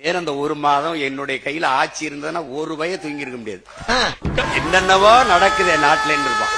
நேரம் அந்த ஒரு மாதம் என்னுடைய கையில ஆட்சி இருந்ததுன்னா ஒரு பய தூங்கி இருக்க முடியாது. என்னென்னவோ நடக்குது நாட்டுல இருப்பான்.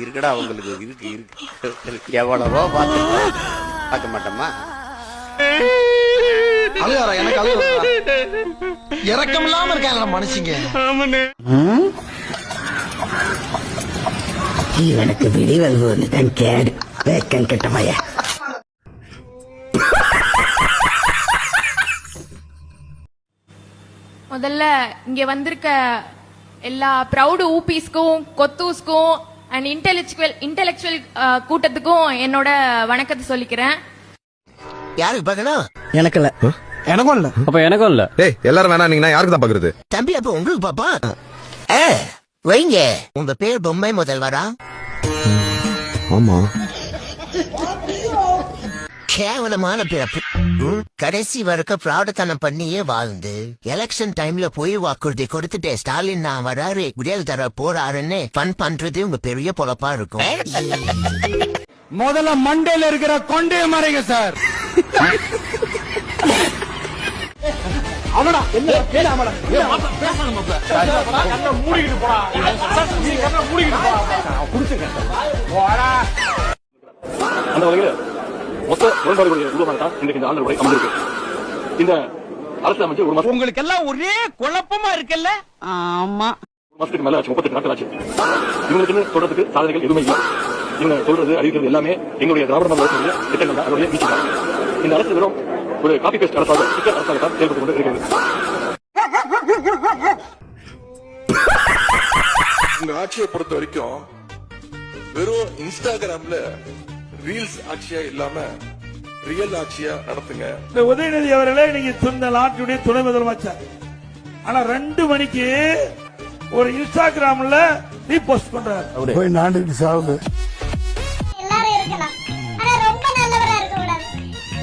இருக்குடா அவங்களுக்கு இருக்கு இருக்கு எவ்வளவோ பார்க்க மாட்டோமா. அழுகாரா எனக்கு அழுகாரா இறக்கம் இல்லாம இருக்காங்க மனுஷங்க. இவனுக்கு விடி வருவோன்னு கேடு வேக்கம் கெட்டமைய. முதல்ல இங்க வந்திருக்க எல்லா ப்ரௌடு ஊபிஸ்க்கும் கொத்தூஸ்க்கும் அண்ட் இன்டெலெக்சுவல் கூட்டத்துக்கும் என்னோட வணக்கத்தை சொல்லிக்கிறேன். யாருக்கு பாக்கணும்? எனக்கு இல்ல. எனக்கும் இல்ல. அப்ப எனக்கும் இல்ல. ஏய் எல்லாரும் வேணா நீங்க யாருக்கு தான் பாக்குறது? தம்பி அப்ப உங்களுக்கு பாப்பா. வைங்க. உங்க பேர் பொம்மை முதல்வரா? ஆமா. கேவலமான பிறப்பு. கடைசி வரைக்கும் பிராடத்தனம் பண்ணியே வாழ்ந்து எலெக்ஷன் டைம்ல போய் வாக்குறுதி கொடுத்துட்டு ஸ்டாலின் நான் வராரு குடியல் தர போறாருன்னு ஃபன் பண்றது உங்க பெரிய பொழப்பா இருக்கும். முதல்ல மண்டையில இருக்கிற கொண்டே மறைங்க சார். அந்த வகையில் மொத்த முரண்பாடுகளுடைய உருவமாகத்தான் இன்றைக்கு இந்த ஆண்டு உரை அமைந்திருக்கு. இந்த அரசு அமைச்சு ஒரு மாசம் உங்களுக்கு எல்லாம் ஒரே குழப்பமா இருக்குல்ல? ஆமா. ஒரு மாசத்துக்கு மேல ஆச்சு, 38 நாட்கள் ஆச்சு. இவங்களுக்கு சொல்றதுக்கு சாதனைகள் எதுவுமே இல்லை. இவங்க சொல்றது அறிவிக்கிறது எல்லாமே எங்களுடைய திராவிட மாடல் அரசுடைய திட்டங்கள் தான், அதோடைய வீச்சு தான். இந்த அரசு வெறும் ஒரு காப்பி பேஸ்ட் அரசாக சிக்கல் அரசாகத்தான் செயல்பட்டுக் கொண்டு இருக்கிறது. இந்த ஆட்சியை பொறுத்த வரைக்கும் வெறும் இன்ஸ்டாகிராம்ல ரீல்ஸ் ஆட்சியா இல்லாம ரியல் ஆட்சியா நடத்துங்க. உதயநிதி அவர்களே நீங்க இந்த நாட்டுடைய துணை முதலமைச்சர். ஆனா 2 மணிக்கு ஒரு இன்ஸ்டாகிராம்ல ரீபோஸ்ட் பண்றாரு. போய் நாட்டுக்கு சாவுது. எல்லாரும் இருக்கலாம். ஆனா ரொம்ப நல்லவரா இருக்க கூடாது.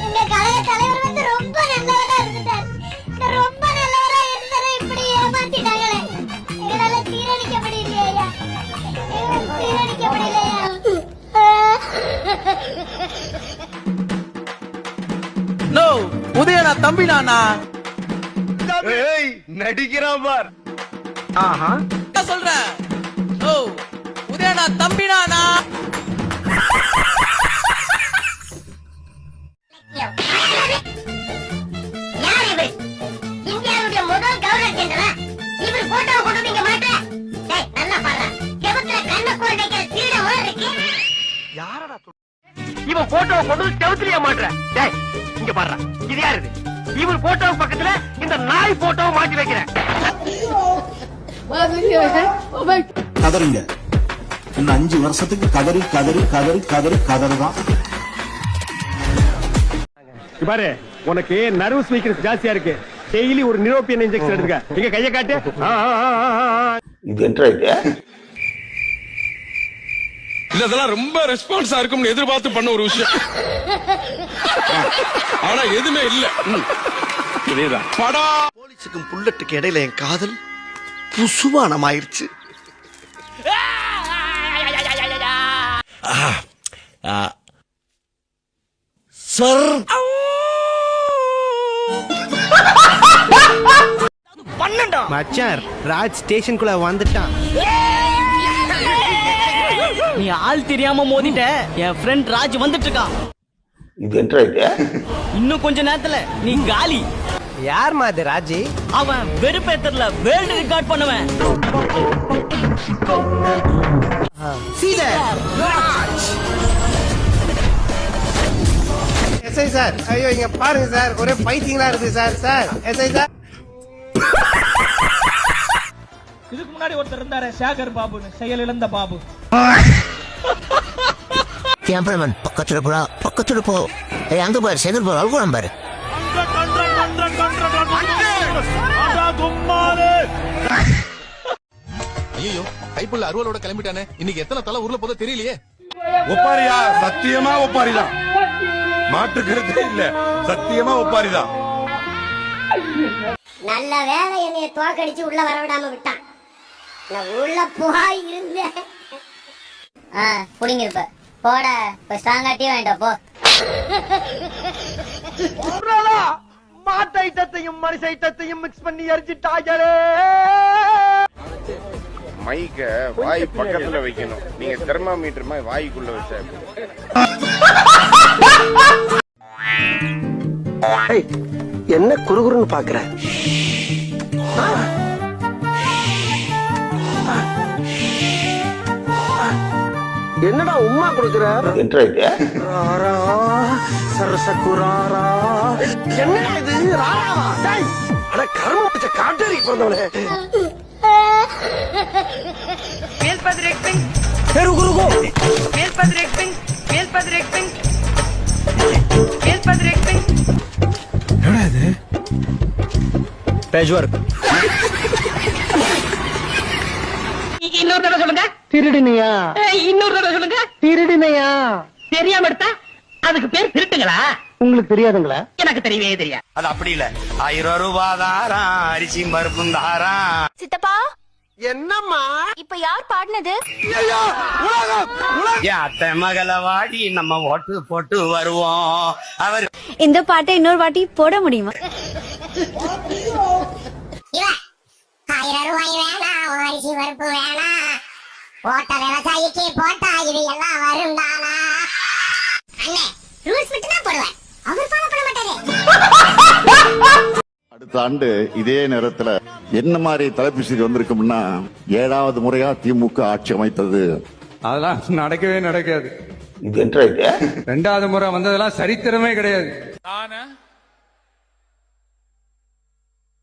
எங்க கழக தலைவர் வந்து ரொம்ப நல்லவரா இருந்துட்டார். ரொம்ப நல்லவரா இருந்ததை இப்படி ஏமாத்திட்டாங்களே. எங்களால தீரணிக்க முடியலையா? தீரணிக்க முடியலையா? நோ உதயனா தம்பி நானா நடிக்கிறான் பார். சொல்றேன். ஓ உதயனா தம்பி நானா. யார் இவர்? இந்தியாவுடைய முதல் கவர்னர் ஜெனரல். இவர் போட்டோ கொண்டு நீங்க மாட்டே. டேய் நல்லா பாரு. செவத்துல கண்ண கோடைக்கு சீடமா இருக்கு. யாரடா இவன் போட்டோ கொண்டு செவுத்துலயே மாட்ற. டேய் இங்க பாருடா. இது யாரு இது? இவர் போட்டோ பக்கத்துல இந்த நாய் போட்டோவை மாட்டி வைக்கிறேன். கதறுங்க. இன்னும் 5 வருஷத்துக்கு கதறி கதறி கதறி கதறி கதறுதான். பாரு, உனக்கு நர்வஸ் வீக்னஸ் ஜாஸ்தியா இருக்கு. டெய்லி ஒரு நிரோபியன் இன்ஜெக்ஷன் எடுத்துக்க. எங்க கையை காட்டு. இது என்ன இது? இதெல்லாம் ரொம்ப ரெஸ்பான்ஸா இருக்கும்னு எதிர்பார்த்து பண்ண ஒரு விஷயம். ஆனா எதுவுமே இல்ல. போலீஸுக்கும் புல்லட்டுக்கு இடையில என் காதல் புசுவானம் ஆயிருச்சு. சார் மச்சான் ராஜ் ஸ்டேஷனுக்குள்ள வந்துட்டான். நீ ஆள் தெரியாம மோதிட்ட. என் ஃப்ரெண்ட் ராஜ் வந்துட்டு இருக்கான். இது என்ன இது? இன்னும் கொஞ்ச நேரத்துல நீ காலி. யார் மாதிரி ராஜி? அவன் வெறுப்பேத்தர்ல வேர்ல்ட் ரெக்கார்ட் பண்ணுவேன். எஸ்ஐ சார், ஐயோ இங்க பாருங்க சார், ஒரே பைத்தியங்களா இருக்கு சார். Sir SI sir. இதுக்கு முன்னாடி ஒருத்தர் இருந்தாரு சேகர் பாபுன்னு, செயல் இழந்த பாபு. கேமராமேன் பக்கத்துல போடா, பக்கத்துல போ. அங்க பாரு சேகர் பாபு அழுகுறான் பாரு. ஐயோ கைப்புள்ள அருவலோட கிளம்பிட்டானே. இன்னைக்கு எத்தனை தலை ஊர்ல போதோ தெரியலையே. ஒப்பாரியா? சத்தியமா ஒப்பாரிதான். மாற்று கருத்தே இல்ல. சத்தியமா ஒப்பாரிதான். நல்ல வேலை என்னைய தோக்கடிச்சு உள்ள வரவிடாம விட்டான். நான் உள்ள போய் இருந்தேன். புடிங்க இப்ப போட. ஸ்ட்ராங்காட்டியே வேண்டாம் போ. ஐட்டத்தையும் மனுஷ ஐட்டத்தையும் மிக்ஸ் பண்ணி எரிஞ்சிட்டாங்களே. மைக்க வாய் பக்கத்துல வைக்கணும். நீங்க தெர்மாமீட்டர் மாதிரி வாய்க்குள்ள வச்சா என்ன குறுகுறுன்னு பாக்குற? என்னடா உம்மா கொடுக்குற? சரசகுராரா என்னடா இது? ராராவா? டேய், அட கர்ம பிடிச்ச காட்டேரி பிறந்தவனே. என்னடா இது? இன்னொரு தடவை சொல்லுங்க. திருடுனியா? இன்னொரு தடவை சொல்லுங்க. திருடுனியா? தெரியாம எடுத்தா அதுக்கு பேர் திருட்டுங்களா? உங்களுக்கு தெரியாதுங்களா? எனக்கு தெரியவே தெரியாது. அது அப்படி இல்ல. 1000 ரூபாய் தாராம், அரிசியும் பருப்பும் தாராம். சித்தப்பா என்னம்மா இப்ப யார் பாடினது? என் அத்தை மகள வாடி நம்ம ஓட்டு போட்டு வருவோம். அவர் இந்த பாட்டை இன்னொரு வாட்டி போட முடியுமா? 1000 ரூபாய் வேணாம், அரிசி பருப்பு வேணாம், போட்ட விவசாயிக்கு போட்டா இது எல்லாம் வரும் தானா? அண்ணே ரூல்ஸ் மட்டும் தான் போடுவேன், அவர் ஃபாலோ பண்ண மாட்டாரு. அடுத்த ஆண்டு இதே நேரத்துல என்ன மாதிரி தலைப்பு வந்திருக்கும்னா 7வது முறையா திமுக ஆட்சி அமைத்தது. அதெல்லாம் நடக்கவே நடக்காது. 2வது முறை வந்ததெல்லாம் சரித்திரமே கிடையாது.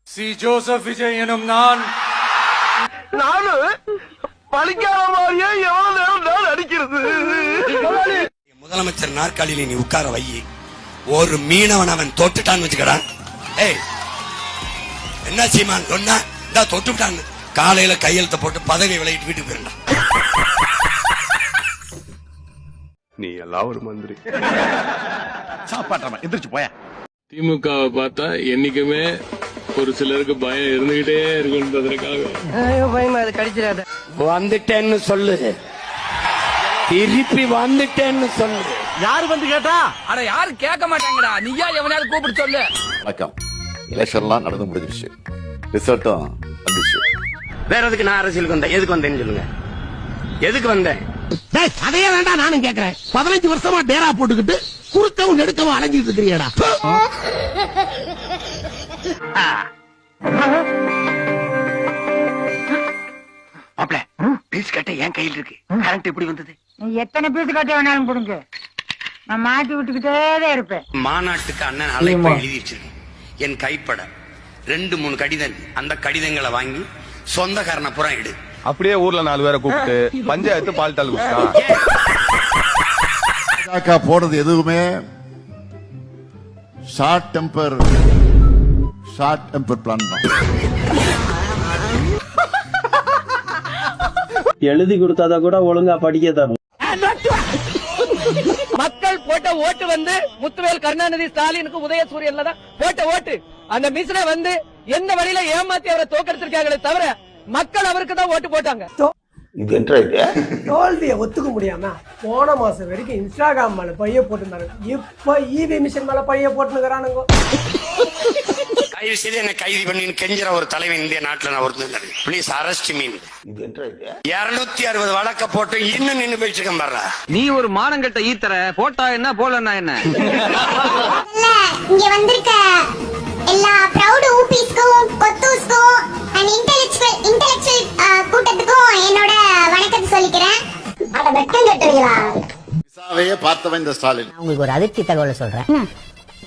சி ஜோசப் விஜய் எனும் நானு பழிக்காத மாதிரியே எவ்வளவு நேரம் நான் அடிக்கிறது. முதலமைச்சர் நாற்காலியில நீ உட்கார வை. ஒரு மீனவன் அவன் தொட்டுட்டான்னு வச்சுக்கடா. ஏய் என்ன சீமான் சொன்னா இந்த தொட்டுட்டான்னு காலையில கையெழுத்த போட்டு பதவி விளையிட்டு வீட்டுக்கு போயிருந்தா. நீ எல்லாம் ஒரு மந்திரி. சாப்பாட்டமா எந்திரிச்சு போய. திமுகவை பார்த்தா என்னைக்குமே ஒரு சிலருக்கு பயம் இருந்துகிட்டே இருக்குன்றதுக்காக பயமா அது கடிச்சிடாத. வந்துட்டேன்னு சொல்லு, திருப்பி வந்துட்டேன்னு சொல்லு. யாரு வந்து கேட்டா? அட யாரும் கேட்க மாட்டாங்கடா. நீயா எவனாவது கூப்பிட்டு சொல்லு. வணக்கம். எலெக்ஷன்லாம் நடந்து முடிஞ்சிருச்சு, ரிசல்ட்டும் வந்துச்சு. வேற எதுக்கு நான் அரசியலுக்கு வந்தேன்? எதுக்கு வந்தேன்னு சொல்லுங்க. எதுக்கு வந்தேன்? அதையே வேண்டாம் நானும் கேக்குறேன். 15 வருஷமா டேரா போட்டுக்கிட்டு குறுக்கவும் நெடுக்கவும் அலைஞ்சிட்டு இருக்கிறியடா. மாப்ள பீஸ் கட்ட என் கையில் இருக்கு. கரண்ட் எப்படி வந்தது? எத்தனை பீஸ் கட்ட வேணாலும் கொடுங்க, நான் மாட்டி விட்டுக்கிட்டே தான் இருப்பேன். மாநாட்டுக்கு அண்ணன் அழைப்பு எழுதி வச்சிருக்கேன். என் கைப்பட 2-3 கடிதம். அந்த கடிதங்களை வாங்கி சொந்தக்காரனை புறம் எடு. அப்படியே ஊர்ல 4 பேரை கூப்பிட்டு பஞ்சாயத்து பால்டால் குடிச்சான். போடுறது எதுவுமே ஷார்ட் டெம்பர் பிளான் தான். எழுதி கொடுத்தாதான் கூட ஒழுங்கா படிக்க தரும். மக்கள் போட்ட ஓட்டு வந்து முத்துவேல் கருணாநிதி ஸ்டாலினுக்கு உதயசூரியன்ல தான் போட்ட ஓட்டு. அந்த மிஸ்ர வந்து எந்த வழியில ஏமாத்தி அவரை தோக்கடிச்சிருக்காங்களே தவிர மக்கள் அவருக்கு தான் ஓட்டு போட்டாங்க. தோல்வியை ஒத்துக்க முடியாம போன மாசம் வரைக்கும் இன்ஸ்டாகிராம் மேல பைய போட்டுருந்தாங்க. இப்ப இவி மிஷின் மேல பைய போட்டுக்கிறானுங்க. கைது செய்து என்ன கைது பண்ணி கெஞ்சிற ஒரு தலைவன் இந்திய நாட்டுல நான் ஒருத்தர். Please arrest me. 260 வழக்க போட்டு இன்னும் நின்னு போயிட்டு பாரு. நீ ஒரு மானங்கட்ட ஈத்தர போட்டா என்ன போலன்னா என்ன? இங்க வந்திருக்க எல்லா ப்ரௌட் ஊபிஸ்க்கும் கொத்தூஸ்க்கும் அண்ட் இன்டெலெக்சுவல் கூட்டத்துக்கும் என்னோட வணக்கத்தை சொல்லிக்கிறேன். அட வெக்கம் கட்டுவீங்களா? விசாவையே பார்த்தவன் இந்த ஸ்டாலின். உங்களுக்கு ஒரு அதிர்ச்சி தகவலை சொல்றேன்.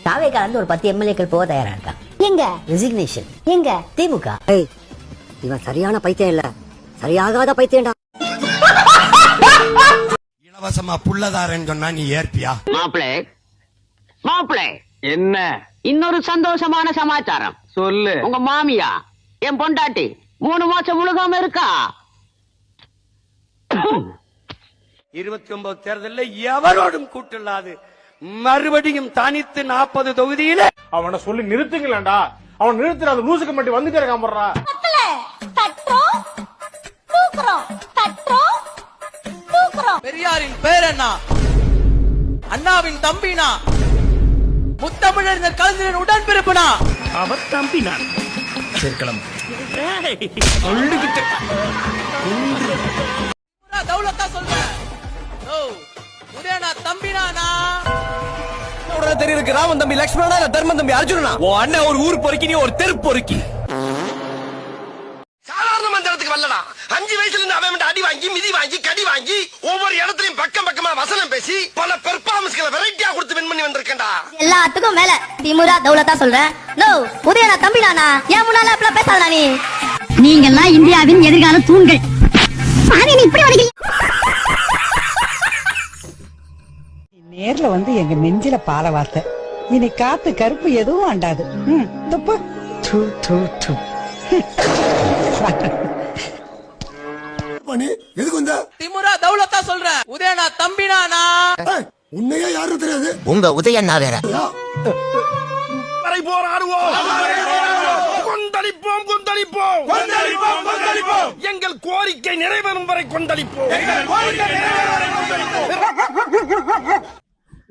தாவே கலந்து ஒரு 10 எம்எல்ஏக்கள் போக தயாரா இருக்கான். எங்க ரெசிக்னேஷன்? எங்க திமுக? இவன் சரியான பைத்தியம் இல்ல, சரியாகாத பைத்தியம்டா. இலவசமா புள்ளதாரன்னு சொன்னா நீ ஏற்பியா? மாப்பிளே என்ன இன்னொரு சந்தோஷமான சமாச்சாரம் சொல்லு. உங்க மாமியா என் பொண்டாட்டி 3 மாசம் முழுகாம இருக்கா. 29 தேர்தல்ல எவரோடும் கூட்டில்லாது மறுபடியும் தனித்து 40 தொகுதியில அவனை சொல்லி நிறுத்துங்களேன்டா. அவன் நிறுத்துறாது லூசுக்கு மட்டும் வந்துட்டே இருக்கான் போடுறா. பெரியாரின் பேர் என்ன? அண்ணாவின் தம்பினா, முத்தமிழறிஞர் கலைஞரின் உடன்பிறப்புனா, அவர் தம்பி நான் சேர்க்கலாம் தௌலத்தா சொல்றேன் தம்பினா தெரியுது ராமன் தம்பி லட்சுமணா இல்ல தர்மன் தம்பி அர்ஜுனனா உன் அண்ணன் ஒரு ஊர் பொறுக்கி நீ ஒரு தெரு பொறுக்கி சாதாரண மந்திரத்துக்கு வரலடா 5 வயசுல இருந்து அவன் அடி வாங்கி மிதி வாங்கி கடி வாங்கி ஒவ்வொரு இடத்துலயும் பக்கம் பக்கமா வசனம் பேசி பல பெர்ஃபார்மன்ஸ்களை வெரைட்டியா கொடுத்து வின் பண்ணி வந்திருக்கேன்டா. எல்லாத்துக்கும் மேல திமுரா தௌலத்தா சொல்றேன். நோ உதயனா தம்பிடானா ஏன் முன்னால அப்படி பேசாதடா நீ. நீங்கெல்லாம் இந்தியாவின் எதிர்கால தூண்கள். பாவி நீ இப்படி வடிக்க. நேர்ல வந்து எங்க நெஞ்சில பால வார்த்தை. இனி காத்து கருப்பு எதுவும் அண்டாது. தப்பு. து து து. எதுக்கு வந்த? திமுரா தௌலத்தா சொல்றேன். உதயனா தம்பினானா உன்னையே யாரும் தெரியாது. உங்க உதயண்ணா வேற. வரை போராடுவோம். கொந்தளிப்போம் கொந்தளிப்போம் கொந்தளிப்போம் கொந்தளிப்போம். எங்கள் கோரிக்கை நிறைவேறும் வரை கொந்தளிப்போம்.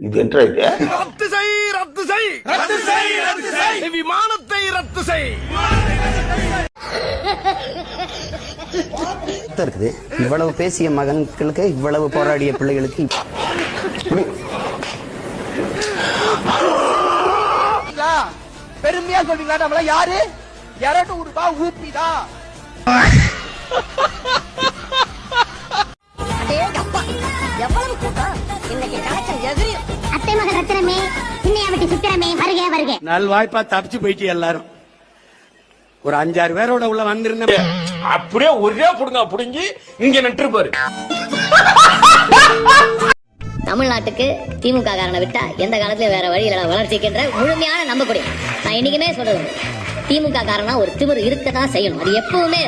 இது என்ன இது? ரத்து செய் ரத்து செய் ரத்து செய் ரத்து செய். விமானத்தை ரத்து செய். இருக்குது இவ்வளவு பேசிய மகன்களுக்கு இவ்வளவு போராடிய பிள்ளைகளுக்கு பெருமையா சொல்றீங்களா? நம்மள யாரு 200 ரூபாய் ஊப்பிதா எவ்வளவு கூட்டம் இன்னைக்கு கலெக்ஷன் எதிரி. அத்தை மகன் ரத்தினமே சின்னையாவட்டி சுத்திரமே வருக வருக. நல்வாய்ப்பா தப்பிச்சு போயிட்டு எல்லாரும் ஒரு 5-6 பேரோட உள்ள வந்திருந்தேன். அப்படியே ஒரே புடுங்க புடுங்கி இங்க நின்றுப்பாரு. தமிழ்நாட்டுக்கு திமுக காரனை விட்டா எந்த காலத்துல வேற வழி இல்ல வளர்ச்சிக்கின்ற முழுமையான நம்பக்கூடிய நான் என்னைக்குமே சொல்றது திமுக காரனா ஒரு திமிரு இருக்கதான் செய்யணும். அது எப்பவுமே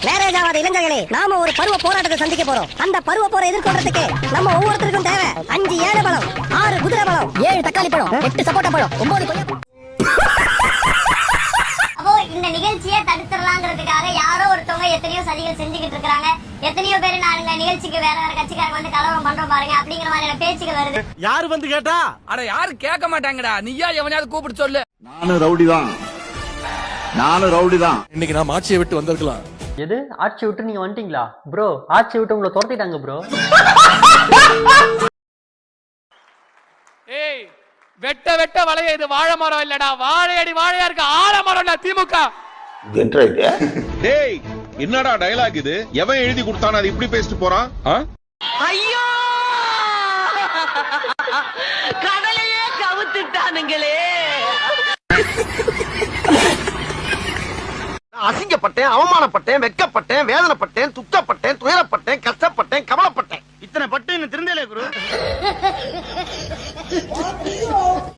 மேரேஜ் ஆகாத இளைஞர்களே நாம ஒரு பருவ போராட்டத்தை சந்திக்க போறோம். அந்த பருவ போரை எதிர்கொள்றதுக்கு நம்ம ஒவ்வொருத்தருக்கும் தேவை 5 ஏழை பழம் 6 குதிரை பழம் 7 தக்காளி பழம் 8 சப்போட்டா பழம் 9 கொய்யா. அப்போ இந்த நிகழ்ச்சியை தடுத்துடலாங்கிறதுக்காக யாரோ ஒருத்தவங்க எத்தனையோ சதிகள் செஞ்சுக்கிட்டு இருக்காங்க. எத்தனையோ பேரு நானுங்க நிகழ்ச்சிக்கு வேற வேற கட்சிக்காரங்க வந்து கலவரம் பண்றோம் பாருங்க அப்படிங்கிற மாதிரியான பேச்சுகள் வருது. யாரு வந்து கேட்டா? அட யாரும் கேட்க மாட்டாங்கடா. நீயா எவனையாவது கூப்பிட்டு சொல்லு. நானும் ரவுடி தான். இன்னைக்கு நாம் ஆட்சியை விட்டு வந்திருக்கலாம். எது ஆட்சி விட்டு நீங்க வந்துட்டீங்களா ப்ரோ? ஆட்சி விட்டு உங்களை துரத்திட்டாங்க ப்ரோ. ஏய் வெட்ட வெட்ட வளைய இது வாழை மரம் இல்லடா. வாழையடி வாழையா இருக்கு ஆலமரம்டா திமுக. இது என்ன இது? டேய் என்னடா டயலாக் இது? எவன் எழுதி கொடுத்தானே அது இப்படி பேசிட்டு போறான்? ஐயோ கடலையே கவுத்துட்டானுங்களே. அசிங்கப்பட்டேன், அவமானப்பட்டேன், வெட்கப்பட்டேன், வேதனைப்பட்டேன், துக்கப்பட்டேன், துயரப்பட்டேன், கஷ்டப்பட்டேன், கவலைப்பட்டேன். இத்தனை பட்டு இன்னும் திருந்தலே குரு.